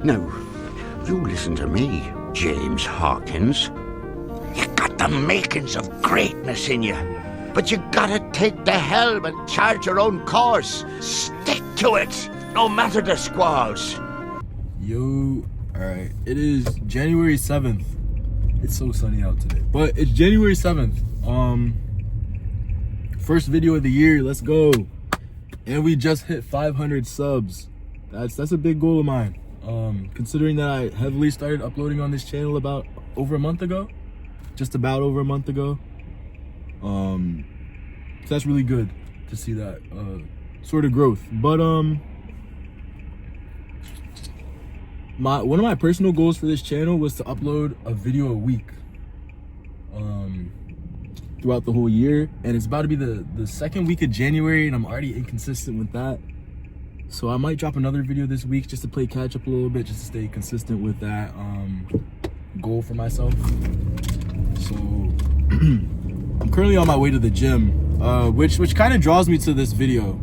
Now, you listen to me, James Hawkins. You got the makings of greatness in you, but you gotta take the helm and chart your own course. Stick to it, no matter the squalls. Yo, alright, it is January 7th. It's so sunny out today, but it's January 7th. First video of the year, let's go. And we just hit 500 subs. That's a big goal of mine. Considering that I heavily started uploading on this channel about over a month ago, just about over a month ago. So that's really good to see that sort of growth. But one of my personal goals for this channel was to upload a video a week throughout the whole year, and it's about to be the second week of January, and I'm already inconsistent with that. So I might drop another video this week just to play catch up a little bit, just to stay consistent with that goal for myself. So I'm currently on my way to the gym, which kind of draws me to this video.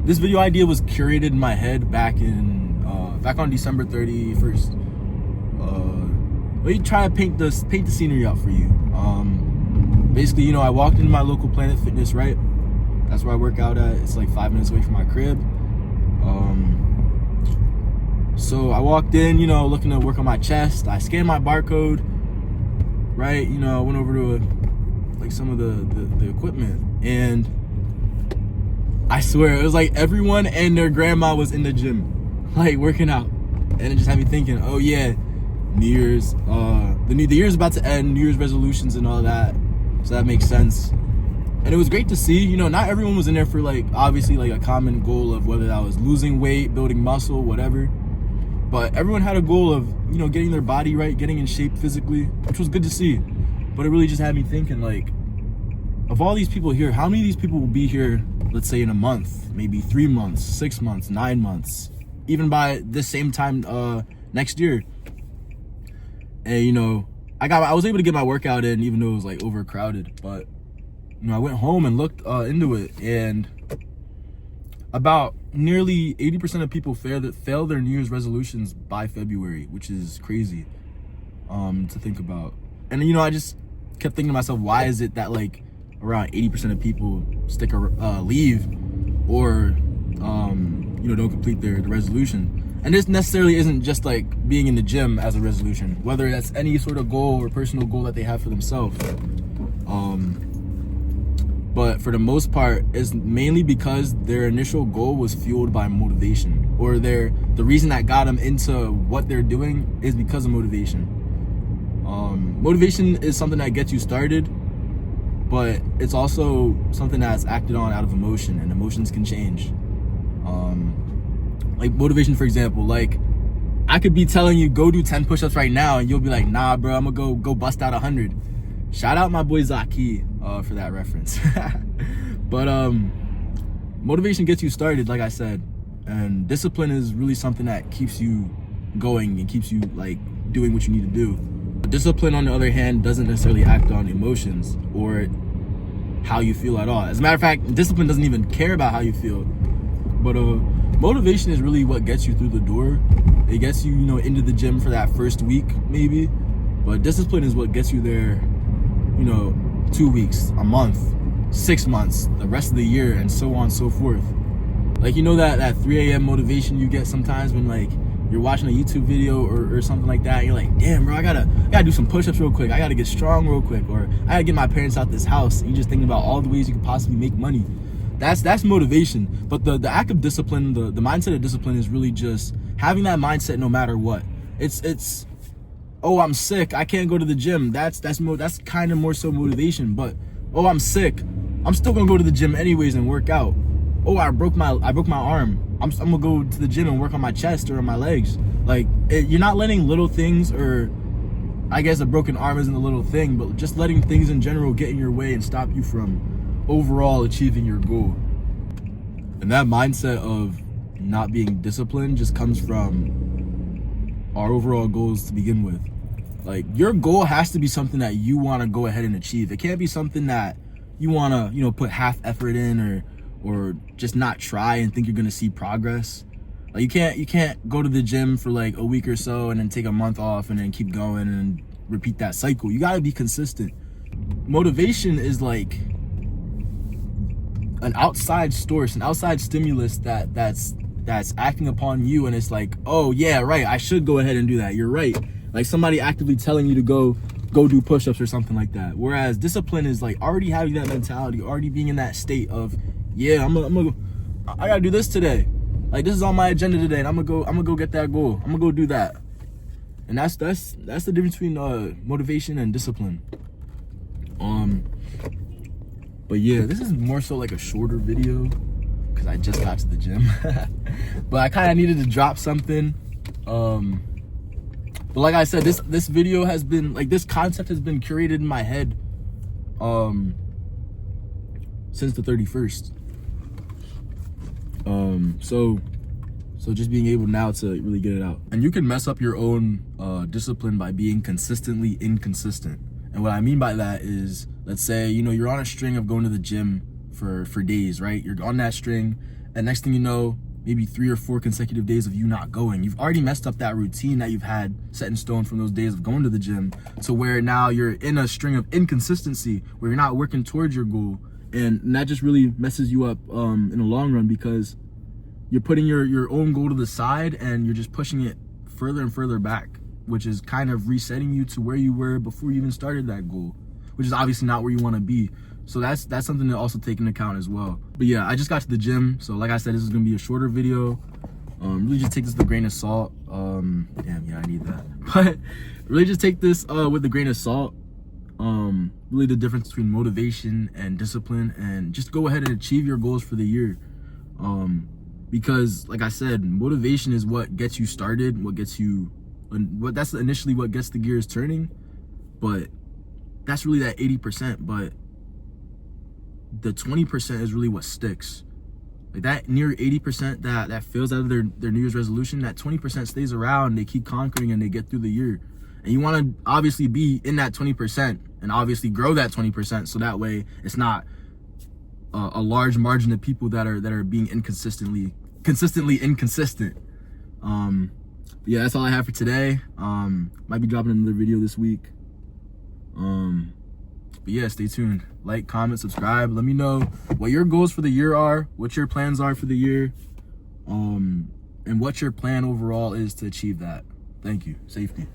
This video idea was curated in my head back on December 31st. Let me try to paint the scenery out for you. Basically, you know, I walked into my local Planet Fitness, right? That's where I work out at. It's like 5 minutes away from my crib. So I walked in, you know, looking to work on my chest. I scanned my barcode, right? You know, I went over to like some of the equipment, and I swear it was like everyone and their grandma was in the gym, like working out. And it just had me thinking, oh yeah, New Year's, the year's about to end, New Year's resolutions and all that. So that makes sense. And it was great to see, you know, not everyone was in there for like, obviously like a common goal of whether that was losing weight, building muscle, whatever. But everyone had a goal of, you know, getting their body right, getting in shape physically, which was good to see. But it really just had me thinking, like, of all these people here, how many of these people will be here, let's say in a month, maybe 3 months, 6 months, 9 months, even by this same time next year? And, you know, I was able to get my workout in even though it was like overcrowded. But, you know, I went home and looked into it, and about nearly 80% of people fail their New Year's resolutions by February, which is crazy to think about. And, you know, I just kept thinking to myself, why is it that like around 80% of people leave or you know, don't complete their resolution? And this necessarily isn't just like being in the gym as a resolution, whether that's any sort of goal or personal goal that they have for themselves. But for the most part, it's mainly because their initial goal was fueled by motivation, or the reason that got them into what they're doing is because of motivation. Motivation is something that gets you started, but it's also something that's acted on out of emotion, and emotions can change. Like motivation, for example, like I could be telling you go do 10 push-ups right now, and you'll be like, nah bro, I'm gonna go bust out 100. Shout out my boy Zaki for that reference. But motivation gets you started, like I said, and discipline is really something that keeps you going and keeps you like doing what you need to do. Discipline, on the other hand, doesn't necessarily act on emotions or how you feel at all. As a matter of fact, discipline doesn't even care about how you feel. But motivation is really what gets you through the door. It gets you, you know, into the gym for that first week maybe. But discipline is what gets you there, you know, 2 weeks, a month, 6 months, the rest of the year, and so on and so forth. Like, you know, that 3 a.m. motivation you get sometimes when like you're watching a YouTube video or something like that, and you're like, damn bro, I gotta do some push-ups real quick, I gotta get strong real quick, or I gotta get my parents out this house, and you're just thinking about all the ways you could possibly make money. That's motivation. But the act of discipline, the mindset of discipline is really just having that mindset no matter what. It's oh, I'm sick, I can't go to the gym. That's kind of more so motivation. But oh, I'm sick, I'm still gonna go to the gym anyways and work out. Oh, I broke my arm, I'm gonna go to the gym and work on my chest or on my legs. Like, you're not letting little things, or I guess a broken arm isn't a little thing, but just letting things in general get in your way and stop you from overall achieving your goal. And that mindset of not being disciplined just comes from our overall goals to begin with. Like, your goal has to be something that you want to go ahead and achieve. It can't be something that you want to, you know, put half effort in or just not try and think you're going to see progress. Like you can't go to the gym for like a week or so and then take a month off and then keep going and repeat that cycle. You gotta be consistent. Motivation is like an outside source, an outside stimulus that's acting upon you, and it's like, oh yeah, right, I should go ahead and do that. You're right. Like somebody actively telling you to go do push-ups or something like that. Whereas discipline is like already having that mentality, already being in that state of, yeah, I gotta do this today. Like this is on my agenda today, and I'm gonna go get that goal. I'm gonna go do that. And that's the difference between motivation and discipline. But yeah, this is more so like a shorter video because I just got to the gym. But I kind of needed to drop something. But like I said, this video has been, like, this concept has been curated in my head since the 31st. So just being able now to really get it out. And you can mess up your own discipline by being consistently inconsistent. And what I mean by that is, let's say, you know, you're on a string of going to the gym for days, right? You're on that string, and next thing you know, maybe 3 or 4 consecutive days of you not going. You've already messed up that routine that you've had set in stone from those days of going to the gym, to where now you're in a string of inconsistency where you're not working towards your goal. And that just really messes you up in the long run, because you're putting your own goal to the side and you're just pushing it further and further back, which is kind of resetting you to where you were before you even started that goal, which is obviously not where you want to be. So that's something to also take into account as well. But yeah, I just got to the gym, so like I said, this is gonna be a shorter video. Really just take this with a grain of salt. Damn, yeah, I need that. But really just take this with a grain of salt. Really the difference between motivation and discipline, and just go ahead and achieve your goals for the year. Because like I said, motivation is what gets you started, that's initially what gets the gears turning, but that's really that 80%. But the 20% is really what sticks. Like that near 80% that fails out of their New Year's resolution, that 20% stays around, they keep conquering and they get through the year. And you want to obviously be in that 20% and obviously grow that 20%, so that way it's not a large margin of people that are being consistently inconsistent. But yeah, that's all I have for today. Might be dropping another video this week. But yeah, stay tuned. Like, comment, subscribe. Let me know what your goals for the year are, what your plans are for the year, and what your plan overall is to achieve that. Thank you. Safety.